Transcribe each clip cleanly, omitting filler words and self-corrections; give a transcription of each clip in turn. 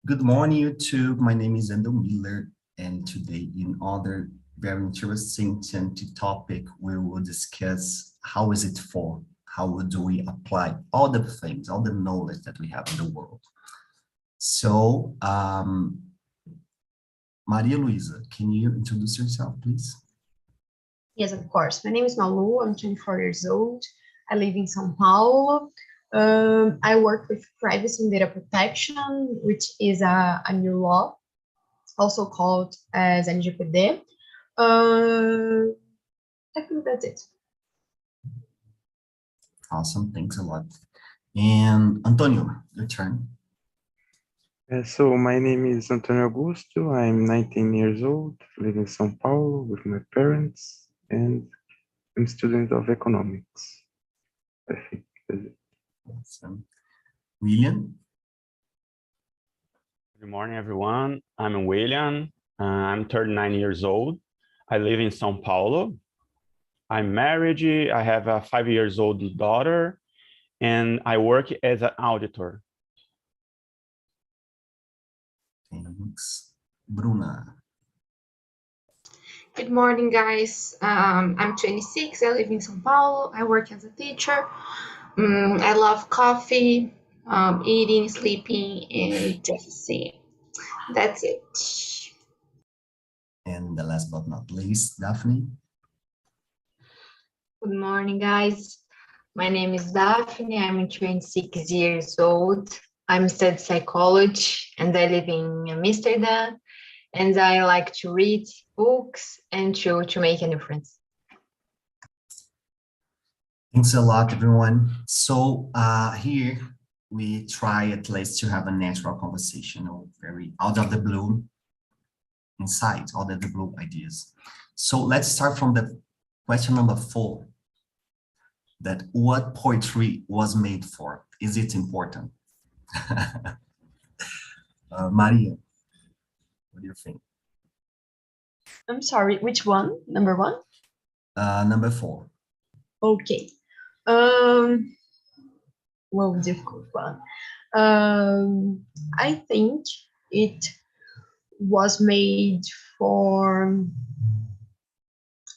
Good morning, YouTube. My name is Endo Miller, and today, in other very interesting topic, we will discuss how is it for, how do we apply all the things, all the knowledge that we have in the world. So, Maria Luisa, can you introduce yourself, please? Yes, of course. My name is Malu. I'm 24 years old. I live in São Paulo. I work with privacy and data protection, which is a new law, also called as LGPD. I think that's it. Awesome, thanks a lot. And Antonio, your turn. So my name is Antonio Augusto. I'm 19 years old, live in São Paulo with my parents, and I'm a student of economics. I think that's it. Awesome. William? Good morning, everyone. I'm William. I'm 39 years old. I live in São Paulo. I'm married. I have a 5-year-old daughter, and I work as an auditor. Thanks. Bruna? Good morning, guys. I'm 26. I live in São Paulo. I work as a teacher. I love coffee, eating, sleeping, and dancing. That's it. And the last but not least, Daphne? Good morning, guys. My name is Daphne. I'm 26 years old. I'm studying psychology and I live in Amsterdam. And I like to read books and to make new friends. Thanks a lot, everyone. So here we try at least to have a natural conversation, or very out of the blue insight, out of the blue ideas. So let's start from the question number 4. That what poetry was made for? Is it important? Maria, what do you think? I'm sorry, which one? Number 1? Number 4. Okay. Well, difficult one. I think it was made for,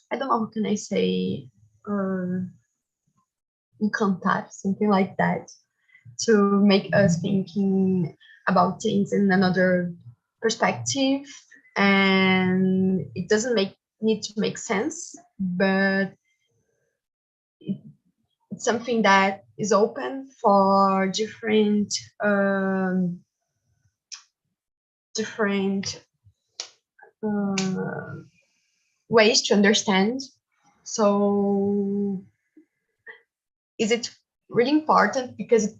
I don't know, how can I say, encantar, something like that, to make us thinking about things in another perspective. And it doesn't need to make sense, but it's something that is open for different ways to understand. So is it really important because it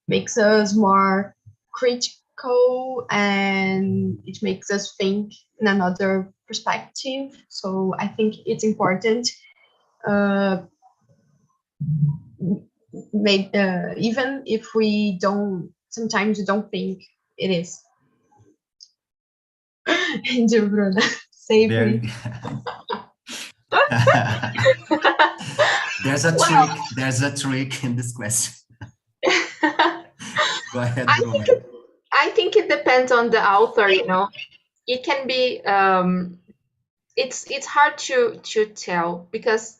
makes us more critical and it makes us think in another perspective. So I think it's important, even if we sometimes we don't think it is. Bruna, say please. There's a trick in this question. Go ahead, Bruna. I think it depends on the author, you know. It can be it's hard to tell because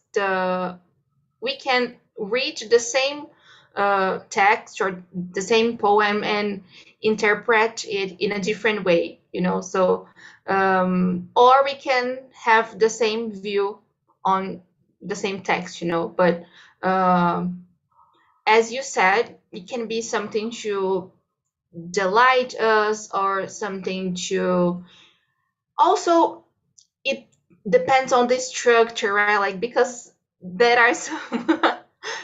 we can read the same text or the same poem and interpret it in a different way, you know. So or we can have the same view on the same text, you know. But as you said, it can be something to delight us or something to, also it depends on the structure, right? Like, because there are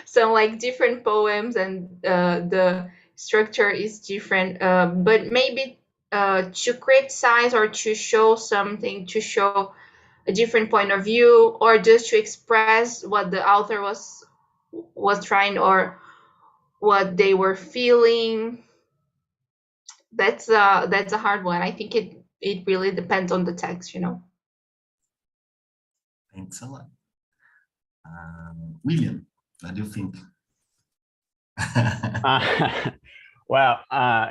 some like different poems and the structure is different, but maybe to criticize or to show something, to show a different point of view, or just to express what the author was trying, or what they were feeling. That's a hard one. I think it really depends on the text, you know. Thanks a lot. William, what do you think? Well,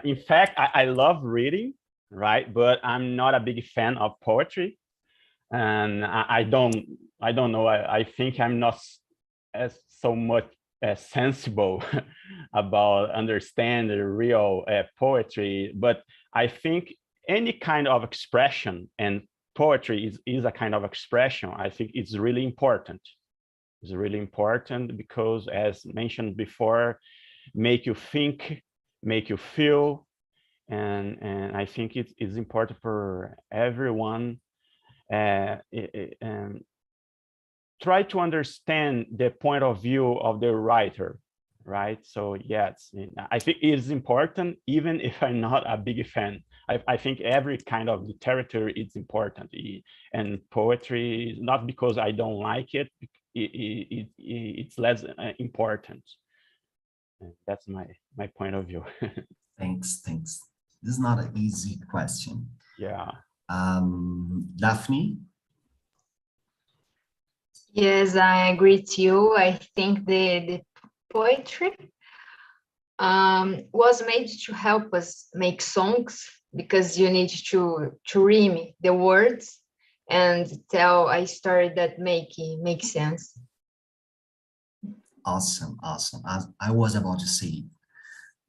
in fact, I love reading. right? But I'm not a big fan of poetry, and I don't know. I think I'm not as so much sensible about understanding real poetry, but I think any kind of expression, and poetry is a kind of expression, I think it's really important. It's really important because, as mentioned before, make you think, make you feel, and I think it's important for everyone. Try to understand the point of view of the writer, right? So yes, I think it is important, even if I'm not a big fan. I think every kind of literature is important, and poetry, not because I don't like it, it's less important. And that's my point of view. Thanks. This is not an easy question. Yeah. Daphne? Yes, I agree with you. I think the poetry was made to help us make songs, because you need to rhyme the words and tell a story that make sense. Awesome. I was about to say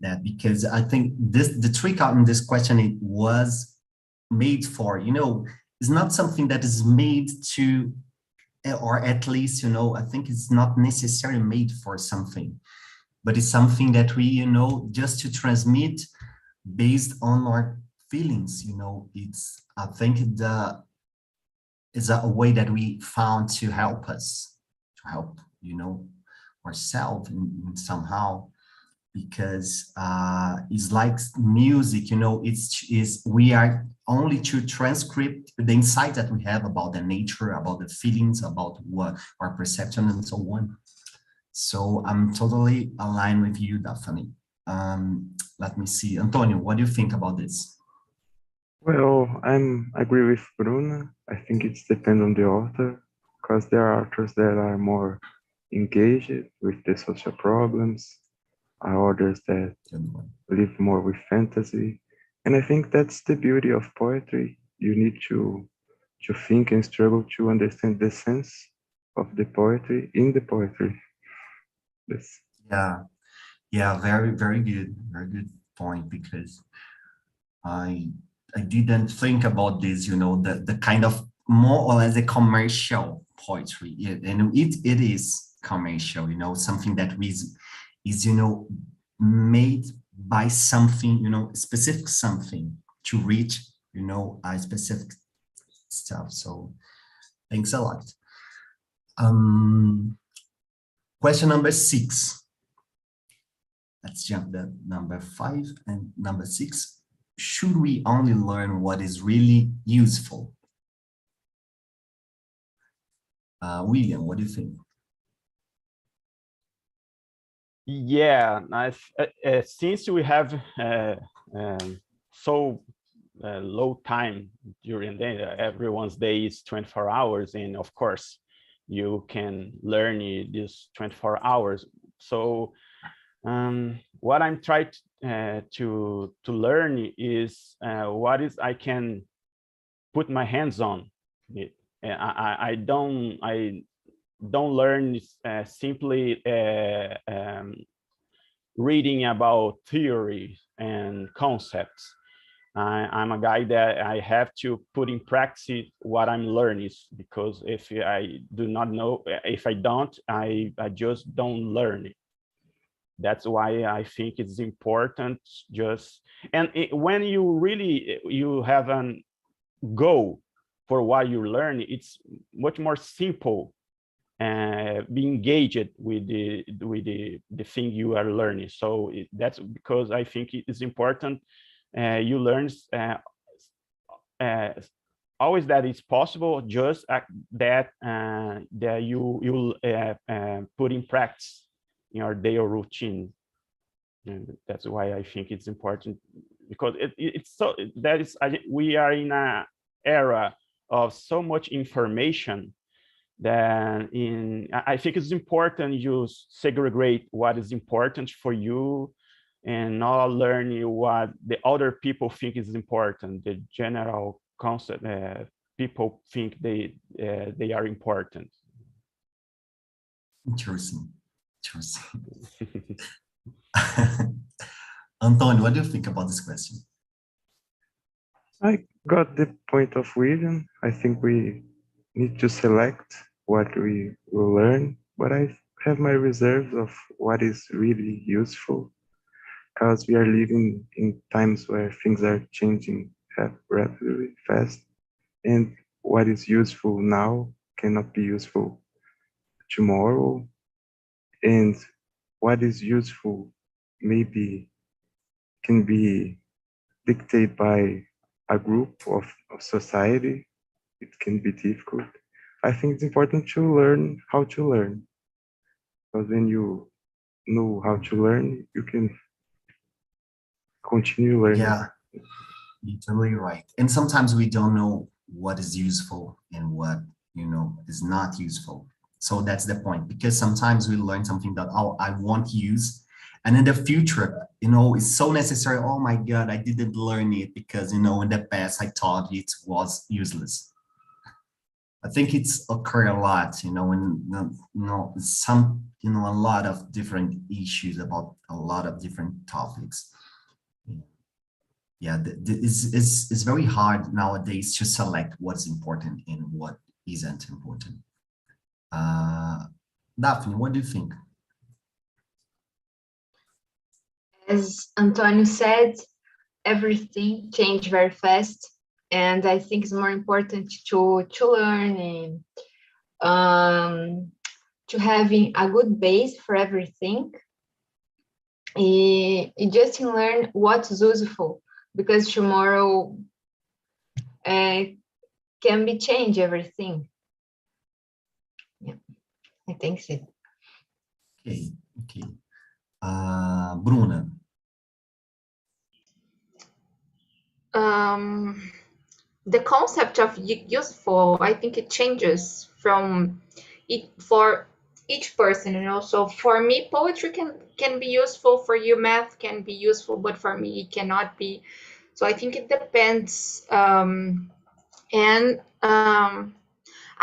that, because I think the trick out in this question, it was made for, it's not something that is made to, or at least, I think it's not necessarily made for something, but it's something that we, just to transmit based on our feelings, it's, I think is a way that we found to help us, to help, ourselves in somehow, because it's like music, we are only to transcript the insight that we have about the nature, about the feelings, about what our perception and so on. So I'm totally aligned with you, Daphne. Let me see, Antonio, what do you think about this? Well, I agree with Bruna. I think it's depend on the author, because there are authors that are more engaged with the social problems, are others that live more with fantasy. And I think that's the beauty of poetry. You need to think and struggle to understand the sense of the poetry in the poetry. Yes. Yeah, very good point, because I didn't think about this, the kind of more or less a commercial poetry, and it is commercial, something that is made by something, specific something to reach, a specific stuff. So thanks a lot. Question number 6. Let's jump to number 5 and number 6. Should we only learn what is really useful? William, what do you think? Yeah, since we have so low time during the day, everyone's day is 24 hours, and of course you can learn these 24 hours. So what I'm trying to learn is what is I can put my hands on it. I don't learn simply reading about theory and concepts. I'm a guy that I have to put in practice what I'm learning, because if I do not know, if I don't, I just don't learn it. That's why I think it's important when you have a goal for what you learn, it's much more simple be engaged with the thing you are learning. So that's because I think it is important. You learn always that it's possible, just that you put in practice in your daily routine. And that's why I think it's important, because we are in an era of so much information that I think it's important you segregate what is important for you and not learning what the other people think is important, the general concept people think they are important. Interesting. Interesting. Antonio, what do you think about this question? I got the point of William. I think we need to select what we will learn, but I have my reserves of what is really useful, because we are living in times where things are changing rapidly fast, and what is useful now cannot be useful tomorrow, and what is useful maybe can be dictated by a group of society. It can be difficult. I think it's important to learn how to learn, because when you know how to learn, you can continue learning. Yeah, you're totally right. And sometimes we don't know what is useful and what, is not useful. So that's the point, because sometimes we learn something that, oh, I won't use. And in the future, it's so necessary. Oh my God, I didn't learn it because, in the past, I thought it was useless. I think it's occurred a lot, when, some, a lot of different issues about a lot of different topics. Yeah, it's very hard nowadays to select what's important and what isn't important. Daphne, what do you think? As Antonio said, everything changed very fast, and I think it's more important to learn and to having a good base for everything. Just to learn what's useful, because tomorrow can be change everything. Yeah, I think so. Okay. Bruna. The concept of useful, I think it changes from for each person, So for me, poetry can be useful. For you, math can be useful, but for me, it cannot be. So I think it depends. I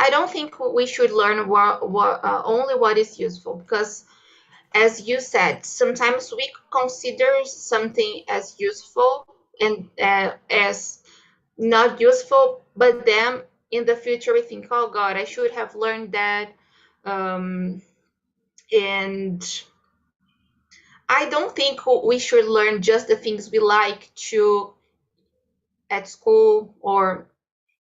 don't think we should learn only what is useful, because, as you said, sometimes we consider something as useful and as not useful, but then in the future we think, oh God, I should have learned that. And I don't think we should learn just the things we like to at school or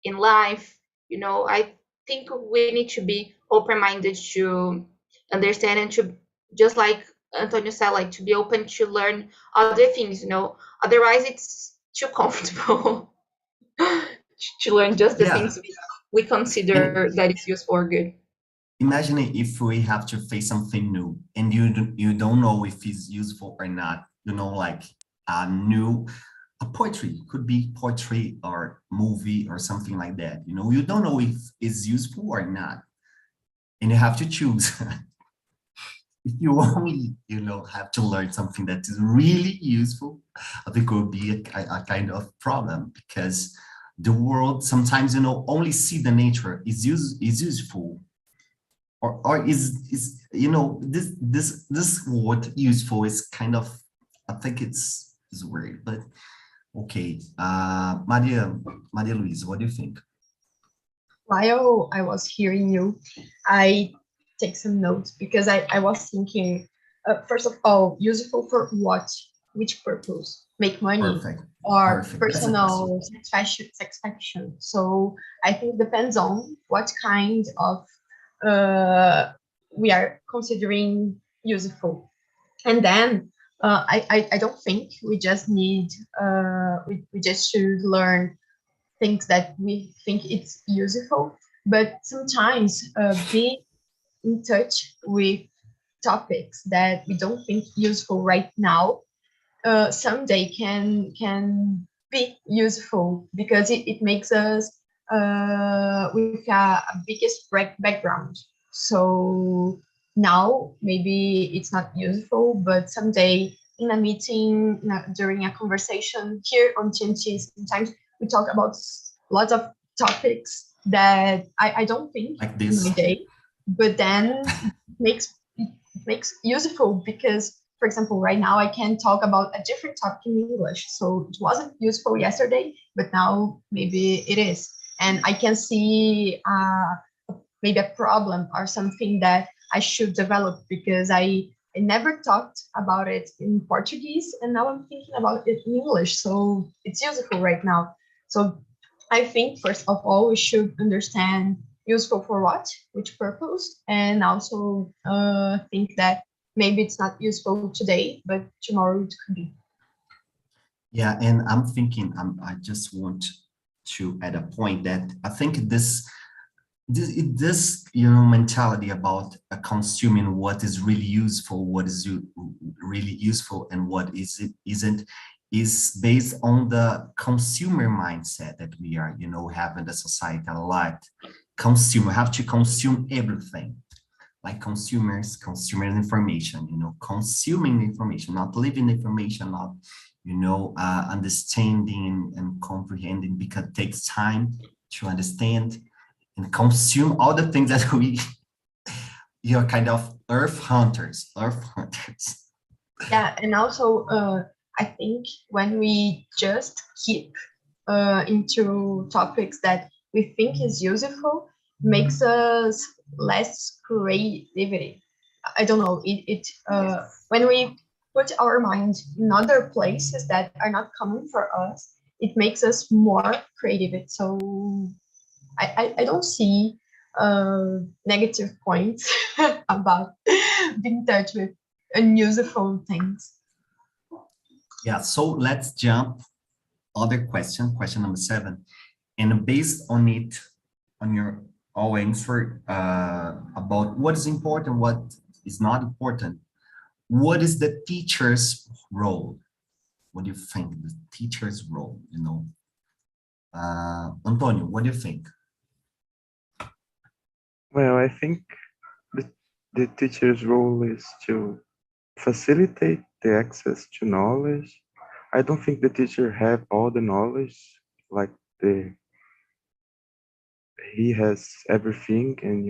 in life. I think we need to be open-minded to understand and to, just like Antonio said, like to be open to learn other things. Otherwise it's too comfortable to learn just the things we consider that is useful or good. Imagine if we have to face something new and you don't know if it's useful or not, like a poetry, could be poetry or movie or something like that. You don't know if it's useful or not, and you have to choose. If you only, have to learn something that is really useful, I think it would be a kind of problem, because the world sometimes, only see the nature is useful, or is this word useful is kind of, I think it's weird, but okay. Maria Luisa, what do you think? While I was hearing you, I take some notes, because I was thinking, first of all, useful for what? Which purpose? Make money? Perfect. Or Perfect. personal satisfaction. So I think it depends on what kind of we are considering useful. And then I don't think we just need we just should learn things that we think it's useful, but sometimes be in touch with topics that we don't think useful right now, someday can be useful, because it makes us with a biggest background. So now maybe it's not useful, but someday in a meeting, during a conversation here on TNT, sometimes we talk about lots of topics that I don't think Like in this. my day, but then it makes useful because, for example, right now I can talk about a different topic in English. So it wasn't useful yesterday, but now maybe it is. And I can see maybe a problem or something that I should develop because I never talked about it in Portuguese, and now I'm thinking about it in English. So it's useful right now. So I think first of all, we should understand useful for what, which purpose, and also think that maybe it's not useful today, but tomorrow it could be. Yeah, and I'm thinking, I just want to add a point that I think this mentality about consuming what is really useful, what is really useful, and what isn't, is based on the consumer mindset that we are, have in the society a lot. Consumer have to consume everything, like consumer information, consuming information, not living information, not, understanding and comprehending, because it takes time to understand and consume all the things that you're kind of earth hunters. Yeah, and also I think when we just keep into topics that we think is useful, makes us less creativity. I don't know, when we put our mind in other places that are not common for us, it makes us more creative. So I don't see negative points about being in touch with unuseful things. Yeah, so let's jump other question number 7, and based on it, on your all answer about what is important, what is not important. What is the teacher's role? What do you think the teacher's role? Antonio, what do you think? Well, I think the teacher's role is to facilitate the access to knowledge. I don't think the teacher have all the knowledge, like he has everything and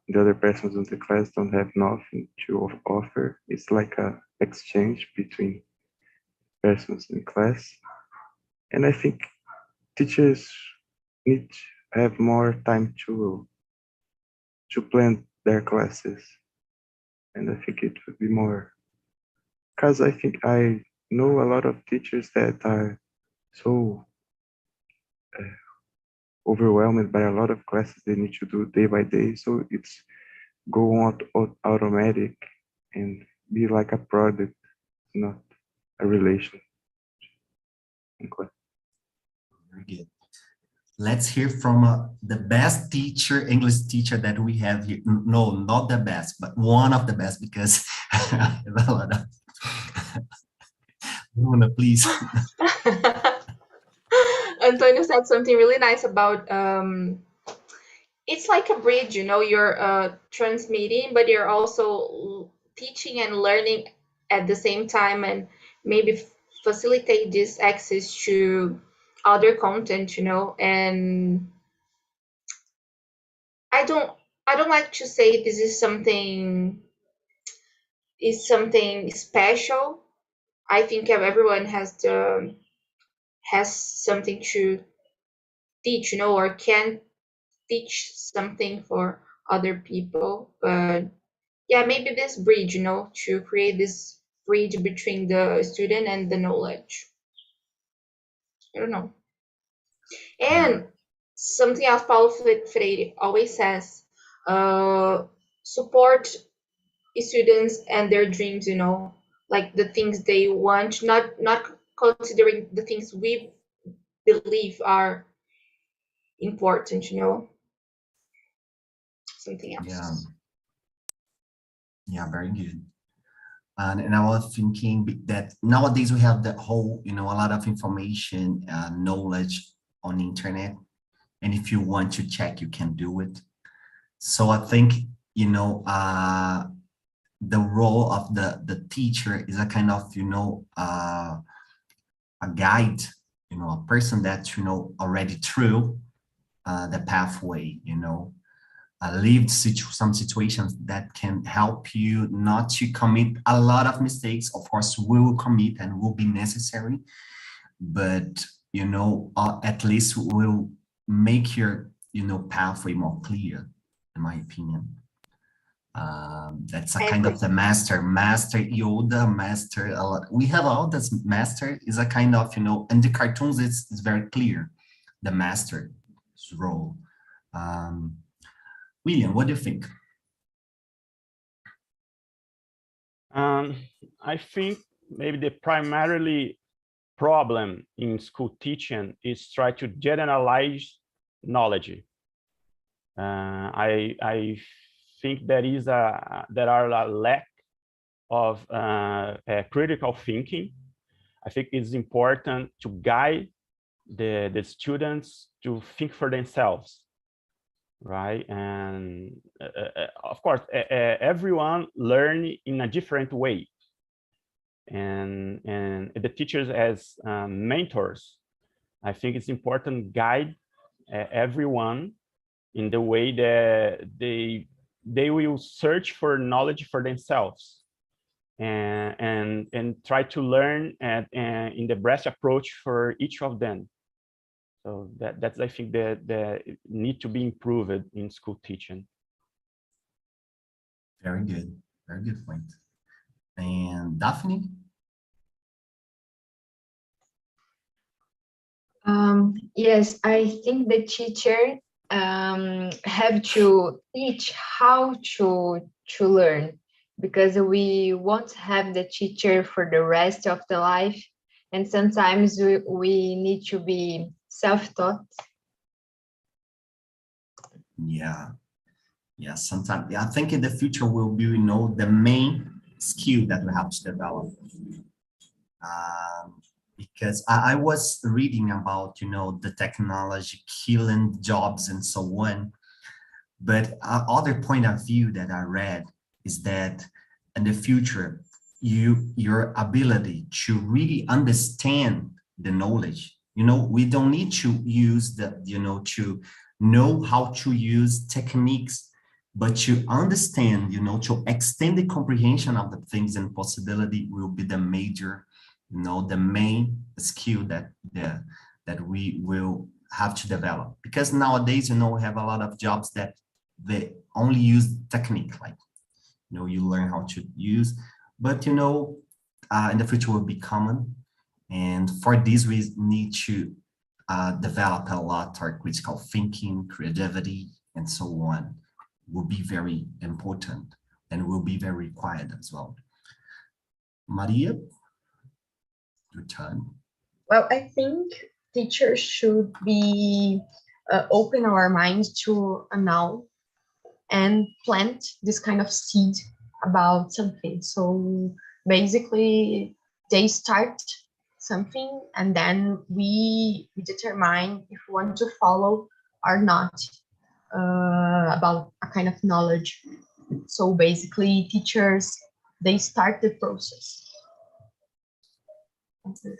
the other persons in the class don't have nothing to offer. It's like a exchange between persons in class. And I think teachers need to have more time to plan their classes. And I think it would be more, because I think I know a lot of teachers that are so overwhelmed by a lot of classes they need to do day by day. So it's go on automatic and be like a product, not a relation. Okay. Very good. Let's hear from the best teacher, English teacher that we have here. No, not the best, but one of the best, because I have a lot of. Luna, please. Antonio said something really nice about it's like a bridge, you're transmitting, but you're also teaching and learning at the same time, and maybe facilitate this access to other content, and I don't like to say this is something special. I think everyone has something to teach, or can teach something for other people. But yeah, maybe this bridge, to create this bridge between the student and the knowledge. I don't know. And something else Paulo Freire always says, support students and their dreams, like the things they want, not considering the things we believe are important, something else. Yeah, very good. And I was thinking that nowadays we have the whole, a lot of information, knowledge on the internet. And if you want to check, you can do it. So I think, the role of the teacher is a kind of, a guide, a person that, already through the pathway, lived some situations that can help you not to commit a lot of mistakes. Of course, we will commit and will be necessary, but, at least will make your, pathway more clear, in my opinion. That's a kind of the master Yoda, master. We have all this master is a kind of, in the cartoons, it's very clear, the master's role. William, what do you think? I think maybe the primarily problem in school teaching is try to generalize knowledge. I think there are a lack of critical thinking. I think it's important to guide the students to think for themselves, right? And of course, everyone learn in a different way, and the teachers as mentors, I think it's important to guide everyone in the way that they will search for knowledge for themselves, and try to learn in the best approach for each of them. So that's I think that need to be improved in school teaching. Very good point. And Daphne? Yes, I think the teacher have to teach how to learn, because we won't have the teacher for the rest of the life, and sometimes we need to be self-taught. Yeah, sometimes I think in the future will be, the main skill that we have to develop. Because I was reading about, the technology killing jobs and so on. But other point of view that I read is that in the future, your ability to really understand the knowledge, we don't need to use to know how to use techniques, but to understand, to extend the comprehension of the things and possibility will be the major, the main skill that we will have to develop. Because nowadays, we have a lot of jobs that they only use technique, like, you learn how to use, but, in the future will be common. And for this, we need to develop a lot our critical thinking, creativity, and so on. Will be very important and will be very required as well. Maria, your turn. Well, I think teachers should be open our minds to a now and plant this kind of seed about something. So basically, they start something, and then we determine if we want to follow or not about a kind of knowledge. So basically, teachers, they start the process.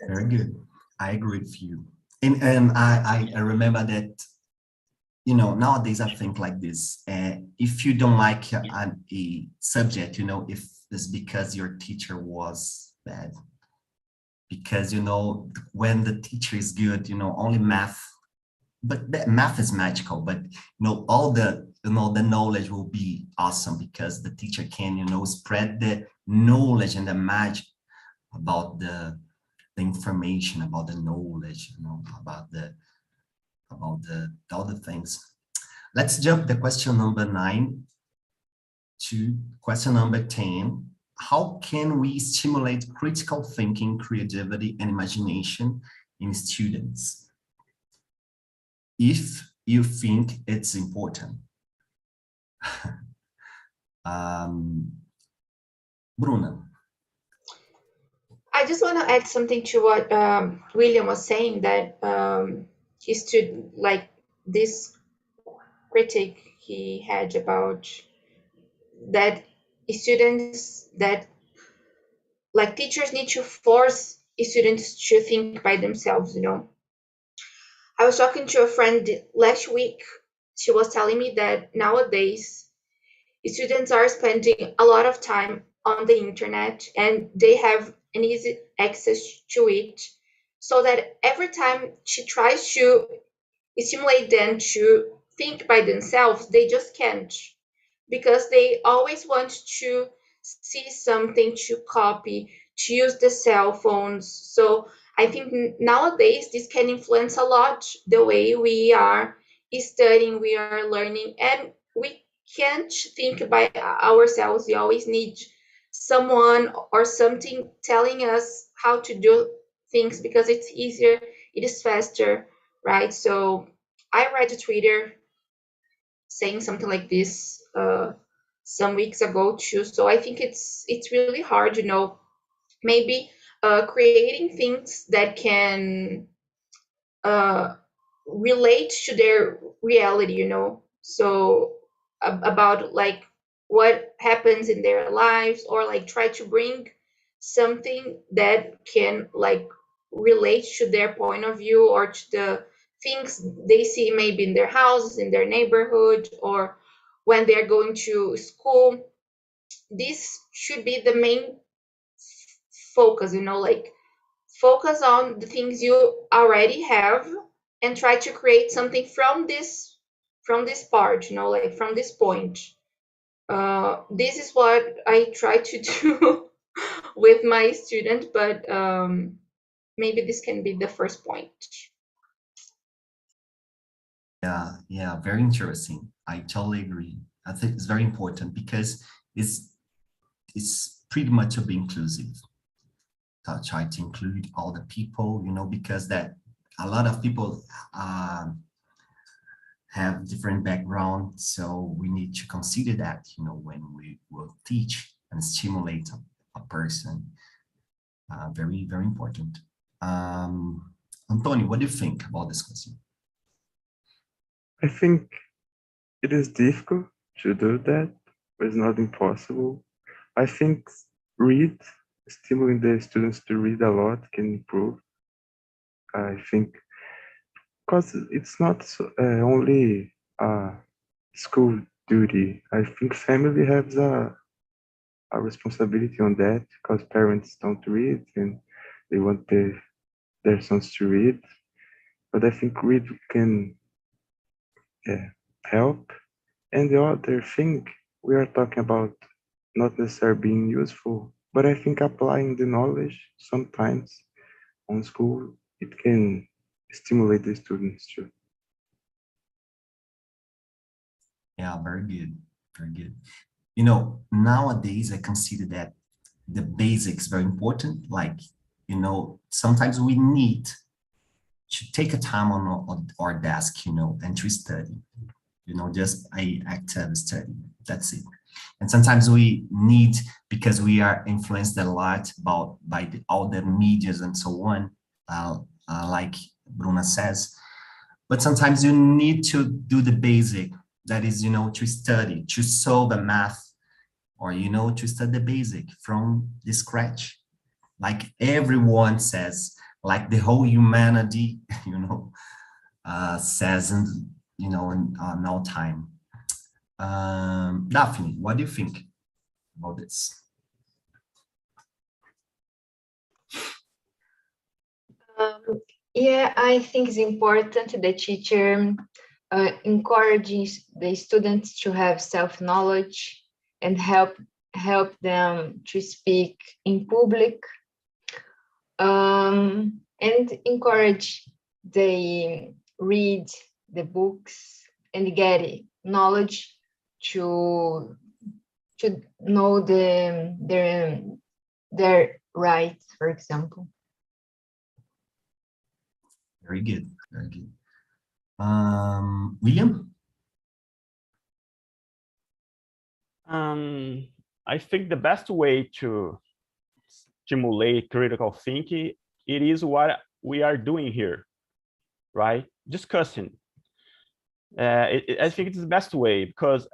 Very good. I agree with you. And I remember that, nowadays I think like this. If you don't like a subject, if it's because your teacher was bad. Because, when the teacher is good, only math, but math is magical, but, all the, the knowledge will be awesome because the teacher can, spread the knowledge and the magic about the information, about the knowledge, about all the things. Let's jump the question number 9 to question number 10. How can we stimulate critical thinking, creativity, and imagination in students? If you think it's important. Bruna. I just want to add something to what William was saying, that he stood like this critic he had about that students that like teachers need to force students to think by themselves, you know. I was talking to a friend last week. She was telling me that nowadays students are spending a lot of time on the internet and they have an easy access to it, so that every time she tries to stimulate them to think by themselves, they just can't, because they always want to see something to copy, to use the cell phones. So I think nowadays this can influence a lot the way we are studying, we are learning, and we can't think by ourselves. We always need someone or something telling us how to do things because it's easier, it is faster, right? So I read a Twitter saying something like this some weeks ago too. So I think it's really hard, you know, maybe creating things that can uh, relate to their reality, you know. So about like what happens in their lives, or like try to bring something that can like relate to their point of view or to the things they see maybe in their houses, in their neighborhood, or when they're going to school. This should be the main focus, you know, like focus on the things you already have and try to create something from this part, you know, like from this point. This is what I try to do with my student, but maybe this can be the first point. Yeah, very interesting. I totally agree. I think it's very important because it's pretty much to be inclusive. Try to include all the people, you know, because that a lot of people have different background, so we need to consider that, you know, when we will teach and stimulate a person. Very, very important. Antonio, what do you think about this question? I think it is difficult to do that, but it's not impossible. I think stimulating the students to read a lot can improve. I think because it's not only school duty. I think family has a responsibility on that, because parents don't read and they want their sons to read. But I think read can help. And the other thing, we are talking about not necessarily being useful, but I think applying the knowledge sometimes on school, it can stimulate the students too. Yeah, very good, very good. You know, nowadays I consider that the basics very important. Like, you know, sometimes we need to take a time on our desk, you know, and to study, you know, just a active study. That's it. And sometimes we need, because we are influenced a lot by all the medias and so on, like Bruna says. But sometimes you need to do the basic, that is, you know, to study, to solve a math, or, you know, to study the basic from the scratch. Like everyone says, like the whole humanity, you know, says, in, you know, in no time. Daphne, what do you think about this? Yeah, I think it's important the teacher encourages the students to have self-knowledge and help them to speak in public, and encourage they read the books and get knowledge to know their rights, for example. Very good, very good. William? I think the best way to stimulate critical thinking, it is what we are doing here, right? Discussing. I think it's the best way, because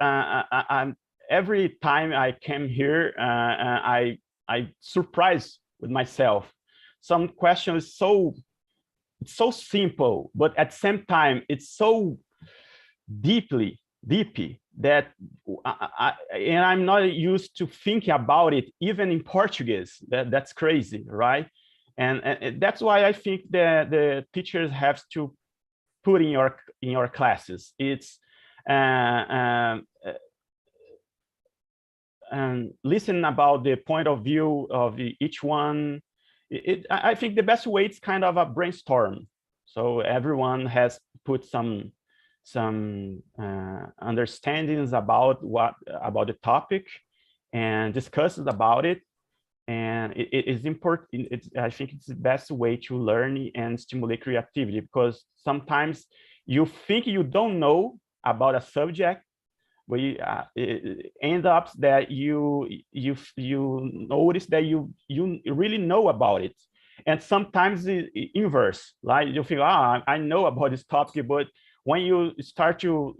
every time I came here, I surprised with myself. Some question is so simple, but at the same time, it's so deep that and I'm not used to thinking about it, even in Portuguese. That's crazy, right? And that's why I think that the teachers have to put in your classes. It's listen about the point of view of each one. I think the best way is kind of a brainstorm. So everyone has put some understandings about the topic and discusses about it. And it is important. I think it's the best way to learn and stimulate creativity, because sometimes you think you don't know about a subject, but it ends up that you notice that you really know about it. And sometimes the inverse, like you feel, I know about this topic, but when you start to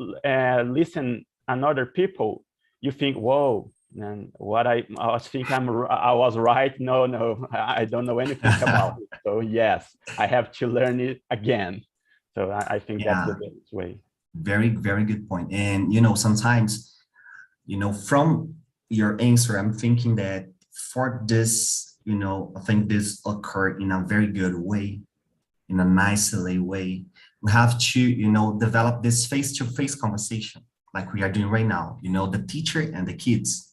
listen another people, you think, whoa, and what I was thinking I was right. No, I don't know anything about it. So yes, I have to learn it again. So I think that's the best way. Very, very good point. And, sometimes, from your answer, I'm thinking that for this, I think this occurred in a very good way, in a nicely way. We have to, develop this face-to-face conversation like we are doing right now, the teacher and the kids.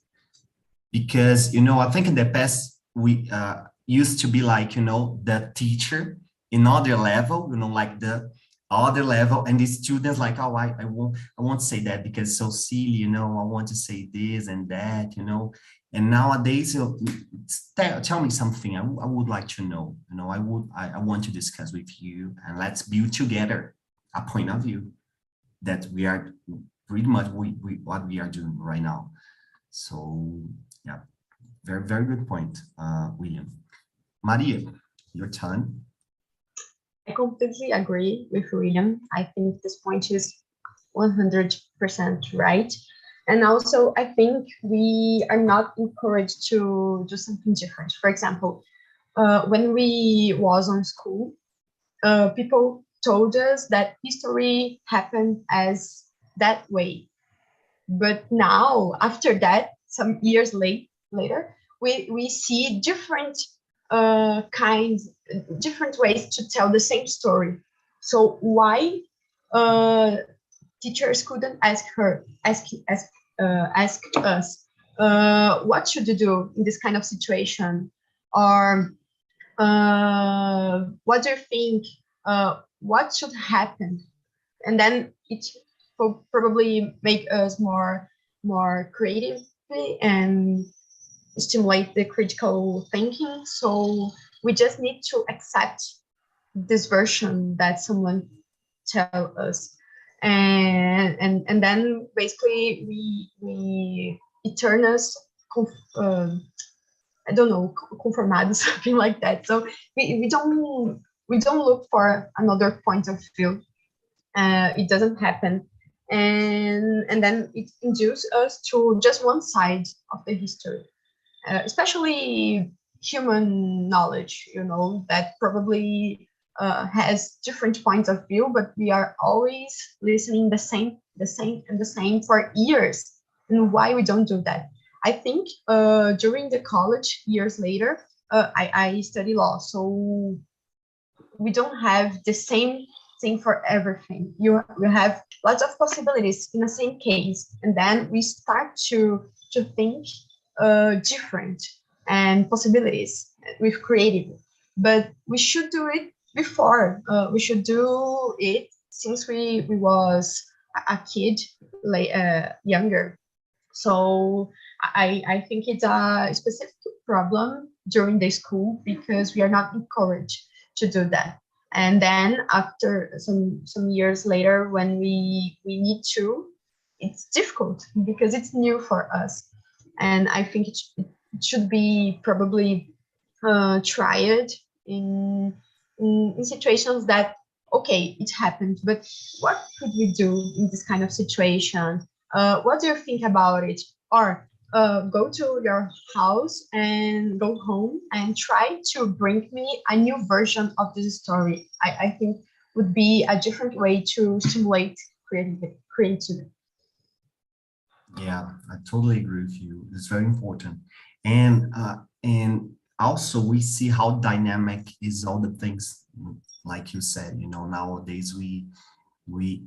Because, I think in the past, we used to be like, the teacher in other level, like the other level, and the students like, oh, I won't say that because it's so silly, I want to say this and that, and nowadays, tell me something I would like to know, I want to discuss with you, and let's build together a point of view that we are pretty much what we are doing right now. So yeah, very, very good point, William. Maria, your turn. I completely agree with William. I think this point is 100% right. And also, I think we are not encouraged to do something different. For example, when we was on school, people told us that history happened as that way. But now, after that, some years later, we see different different ways to tell the same story. So why teachers couldn't ask us what should you do in this kind of situation, or what do you think? What should happen? And then it will probably make us more creative and stimulate the critical thinking. So we just need to accept this version that someone tell us, and then basically it turns us I don't know, conformado, something like that. So we don't look for another point of view. It doesn't happen, and then it induces us to just one side of the history, especially human knowledge. That probably has different points of view, but we are always listening the same for years. And why we don't do that? I think during the college years later, I study law, so we don't have the same thing for everything. You have lots of possibilities in the same case, and then we start to think different and possibilities with creativity. But we should do it before. We should do it since we was a kid, younger. So I think it's a specific problem during the school because we are not encouraged to do that. And then after some years later, when we need to, it's difficult because it's new for us. And I think it should be probably tried in situations that, okay, it happened, but what could we do in this kind of situation? What do you think about it? or go to your house and go home and try to bring me a new version of this story. I think would be a different way to stimulate creativity. Yeah, I totally agree with you. It's very important. And also we see how dynamic is all the things, like you said, nowadays we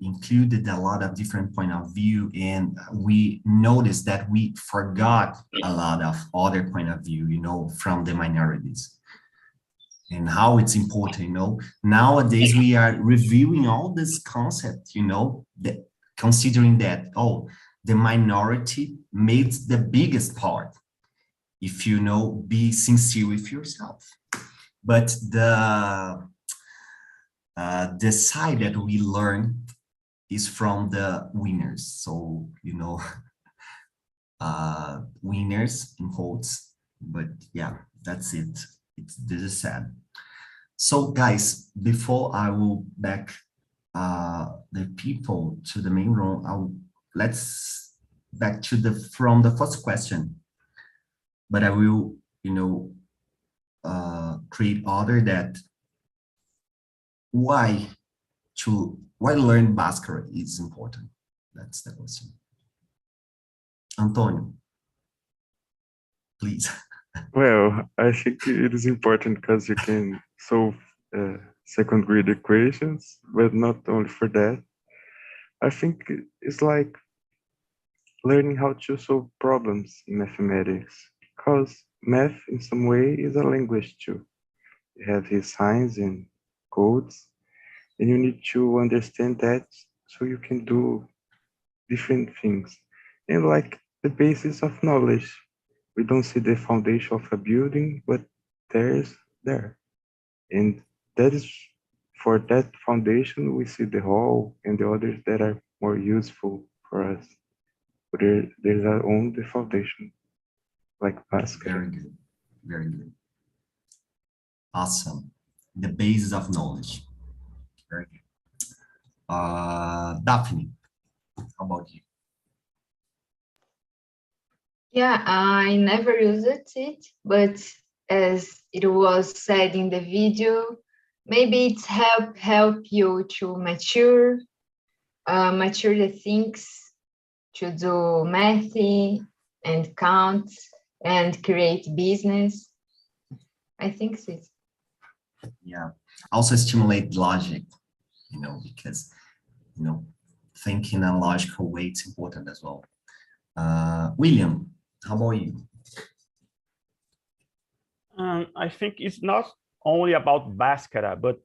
included a lot of different point of view, and we noticed that we forgot a lot of other point of view, from the minorities, and how it's important, nowadays we are reviewing all this concept, that considering that, oh, the minority made the biggest part, if be sincere with yourself. But the side that we learn is from the winners. So, winners in quotes, but yeah, that's it. This is sad. So guys, before I will back the people to the main room, let's back to from the first question, but I will, create other that why learn Bhaskara is important. That's the question. Antonio, please. Well, I think it is important because you can solve second grade equations, but not only for that. I think it's like learning how to solve problems in mathematics, because math in some way is a language too. You have his signs and codes, and you need to understand that so you can do different things. And like the basis of knowledge, we don't see the foundation of a building, but there's there. And that is, for that foundation, we see the hall and the others that are more useful for us. But there's our own the foundation, like Pascal. Very good. Very good. Awesome. The basis of knowledge. Very good. Daphne, how about you? Yeah, I never used it, but as it was said in the video, maybe it's help you to mature the things, to do math and count and create business. I think so. Yeah. Also stimulate logic, because, thinking in a logical way, it's important as well. William, how about you? I think it's not only about Bhaskara, but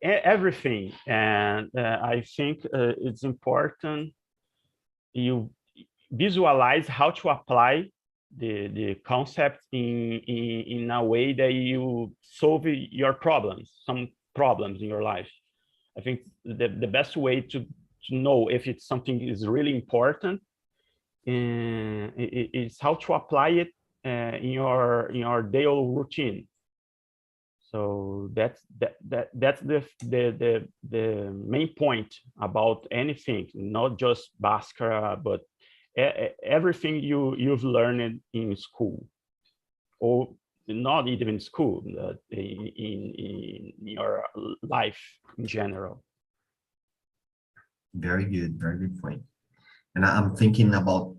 everything. And I think it's important you visualize how to apply the concept in a way that you solve your problems, some problems in your life. I think the best way to know if it's something is really important is how to apply it in your daily routine. So that's the main point about anything, not just Bhaskara, but everything you've learned in school, or not even in school, in your life in general. Very good point. And I'm thinking about,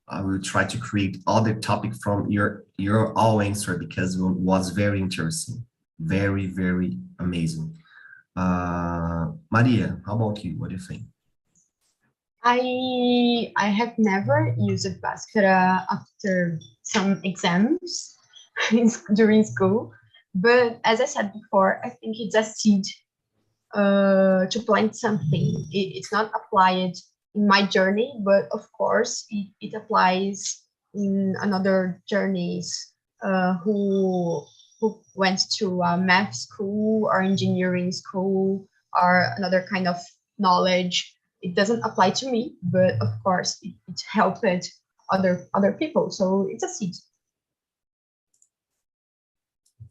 I will try to create other topic from your all answer, because it was very interesting, very, very amazing. Maria, how about you? What do you think? I have never used Bhaskara after some exams during school, but as I said before, I think it's a seed to plant something. It's not applied in my journey, but of course it applies in another journeys who went to a math school or engineering school or another kind of knowledge. It doesn't apply to me, but of course it helped other people. So it's a seed.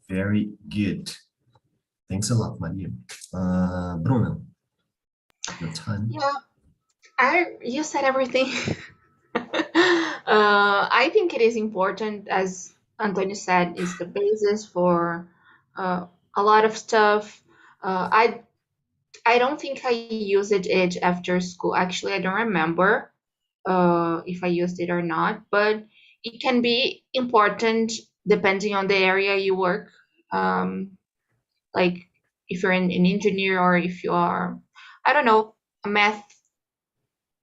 Very good. Thanks a lot, Maria. Bruno, your time. Yeah, you said everything. I think it is important, as Antonio said, is the basis for a lot of stuff. I don't think I used it after school. Actually, I don't remember if I used it or not, but it can be important depending on the area you work. Like if you're an engineer, or if you are, I don't know, a math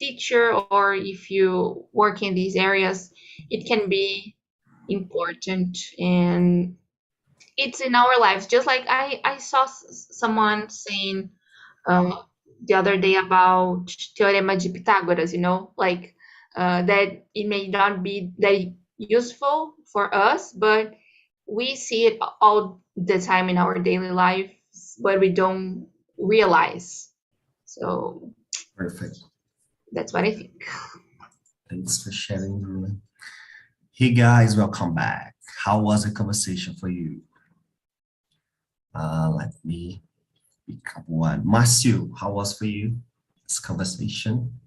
teacher, or if you work in these areas, it can be important, and it's in our lives. Just like I saw someone saying the other day about Teorema de Pythagoras, like that it may not be that useful for us, but we see it all the time in our daily lives, but we don't realize. So Perfect. that's what I think. Thanks for sharing, Luna. Hey guys, welcome back. How was the conversation for you? Let me pick up one. Marcio, how was for you this conversation?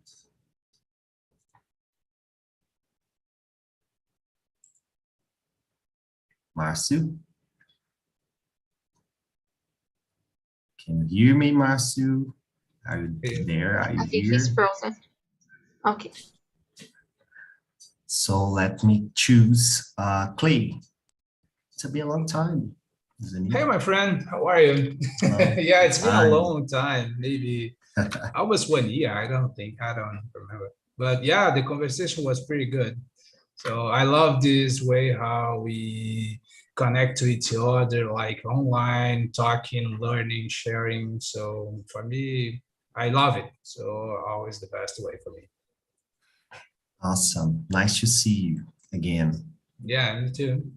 Marcio? Can you hear me, Marcio? Are you there? Are you I think here? he's frozen. Okay. So let me choose Clay. It's been a long time, isn't it? Hey, my friend, how are you? Yeah, it's been a long time, maybe almost 1 year. I don't remember. But yeah, the conversation was pretty good. So I love this way how we connect to each other, like online, talking, learning, sharing. So for me, I love it. So always the best way for me. Awesome. Nice to see you again. Yeah, me too.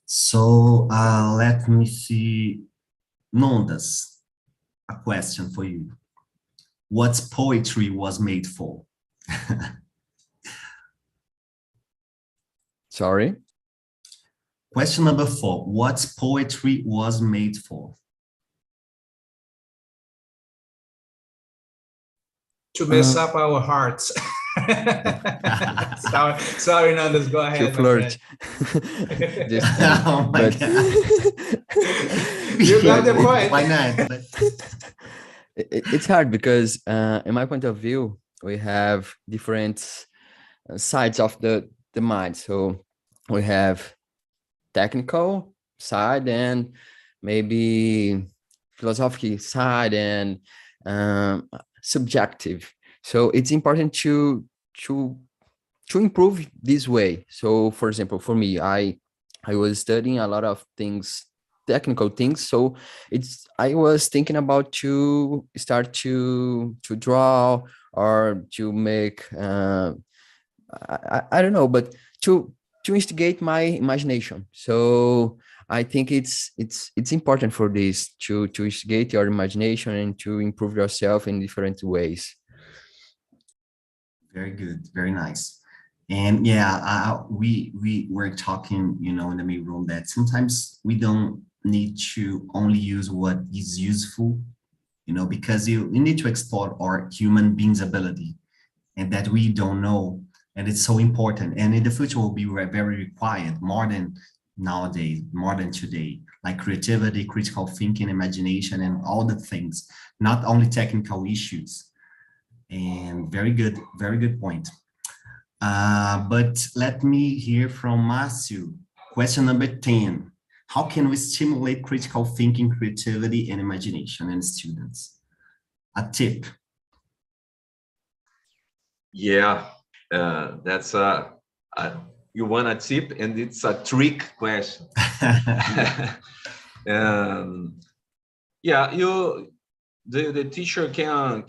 So let me see. Nondas, a question for you. What's poetry was made for? Sorry? Question number 4. What's poetry was made for? To mess up our hearts. sorry, Nandas, go ahead. To flirt. Just kidding. Oh my God. You got the point. Why not? It's hard because in my point of view, we have different sides of the mind. So we have technical side and maybe philosophical side and subjective. So it's important to improve this way. So for example, for me, I was studying a lot of things, technical things. So I was thinking about to start to draw or to make I don't know, but to instigate my imagination. So I think it's important for this to instigate your imagination and to improve yourself in different ways. Very good, very nice. And yeah, we were talking, in the main room that sometimes we don't need to only use what is useful, because you need to explore our human beings' ability, and that we don't know, and it's so important. And in the future will be very required, more than nowadays, more than today, like creativity, critical thinking, imagination, and all the things, not only technical issues. And very good point. But let me hear from Marcio. Question number 10. How can we stimulate critical thinking, creativity, and imagination in students? A tip. Yeah, that's you want a tip, and it's a trick question. Yeah, the teacher can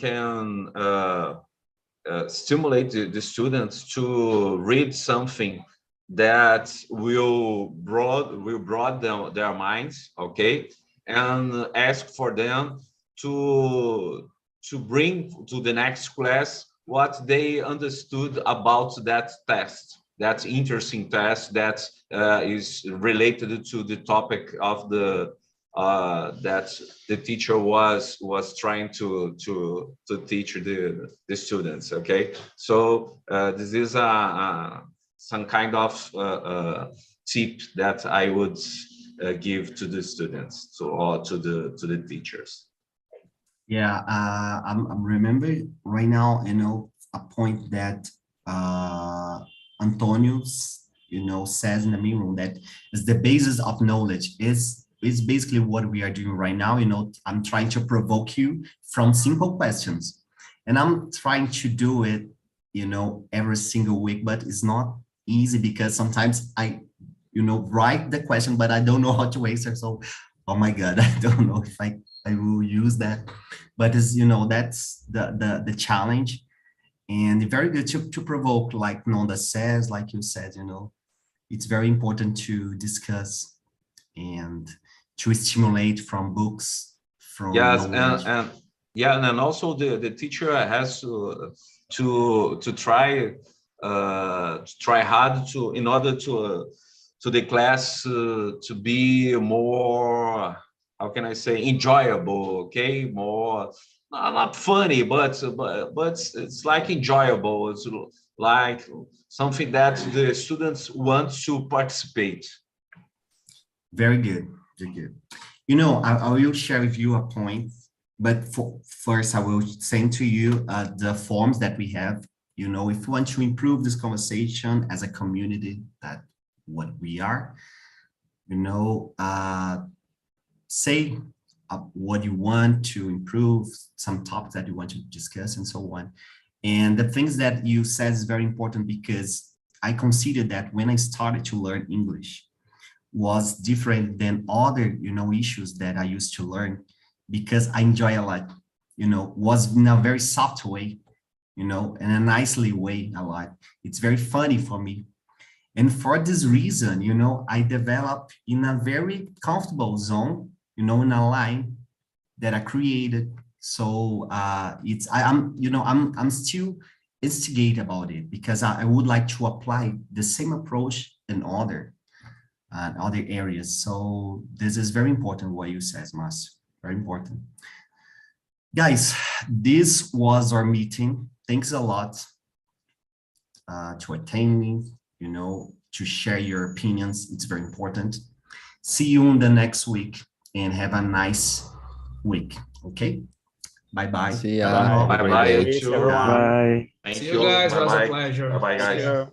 stimulate the students to read something that will broaden their minds, okay, and ask for them to bring to the next class what they understood about that test, that interesting test that is related to the topic of that the teacher was trying to teach the students. Okay, so this is some kind of tip that I would give to the students, or to the teachers. Yeah, I'm remembering right now, a point that Antonio, says in the main room, that is the basis of knowledge. Is basically what we are doing right now. I'm trying to provoke you from simple questions, and I'm trying to do it, every single week, but it's not easy because sometimes I, write the question, but I don't know how to answer. So, oh my God, I don't know if I will use that, but it's, that's the challenge, and very good to provoke, like Nonda says, like you said, it's very important to discuss and to stimulate from books, from Yes, knowledge. and yeah, and then also the teacher has to try hard in order to the class to be more, how can I say, enjoyable. Okay, more not funny, but it's like enjoyable. It's like something that the students want to participate. Very good, very good. I will share with you a point, but first I will send to you the forms that we have. If you want to improve this conversation as a community, that what we are, say what you want to improve, some topics that you want to discuss, and so on. And the things that you said is very important, because I consider that when I started to learn English was different than other, issues that I used to learn, because I enjoy a lot, was in a very soft way, in a nicely way a lot. It's very funny for me. And for this reason, I developed in a very comfortable zone, in a line that I created. So I'm still instigated about it, because I would like to apply the same approach in other areas. So this is very important what you said, Mas. Very important. Guys, this was our meeting. Thanks a lot to attending, to share your opinions. It's very important. See you in the next week, and have a nice week. Okay? Bye-bye. See ya. Bye-bye. Everyone. Bye. Thank See you. you guys. It was a Bye-bye. pleasure. Bye-bye, guys. Yeah.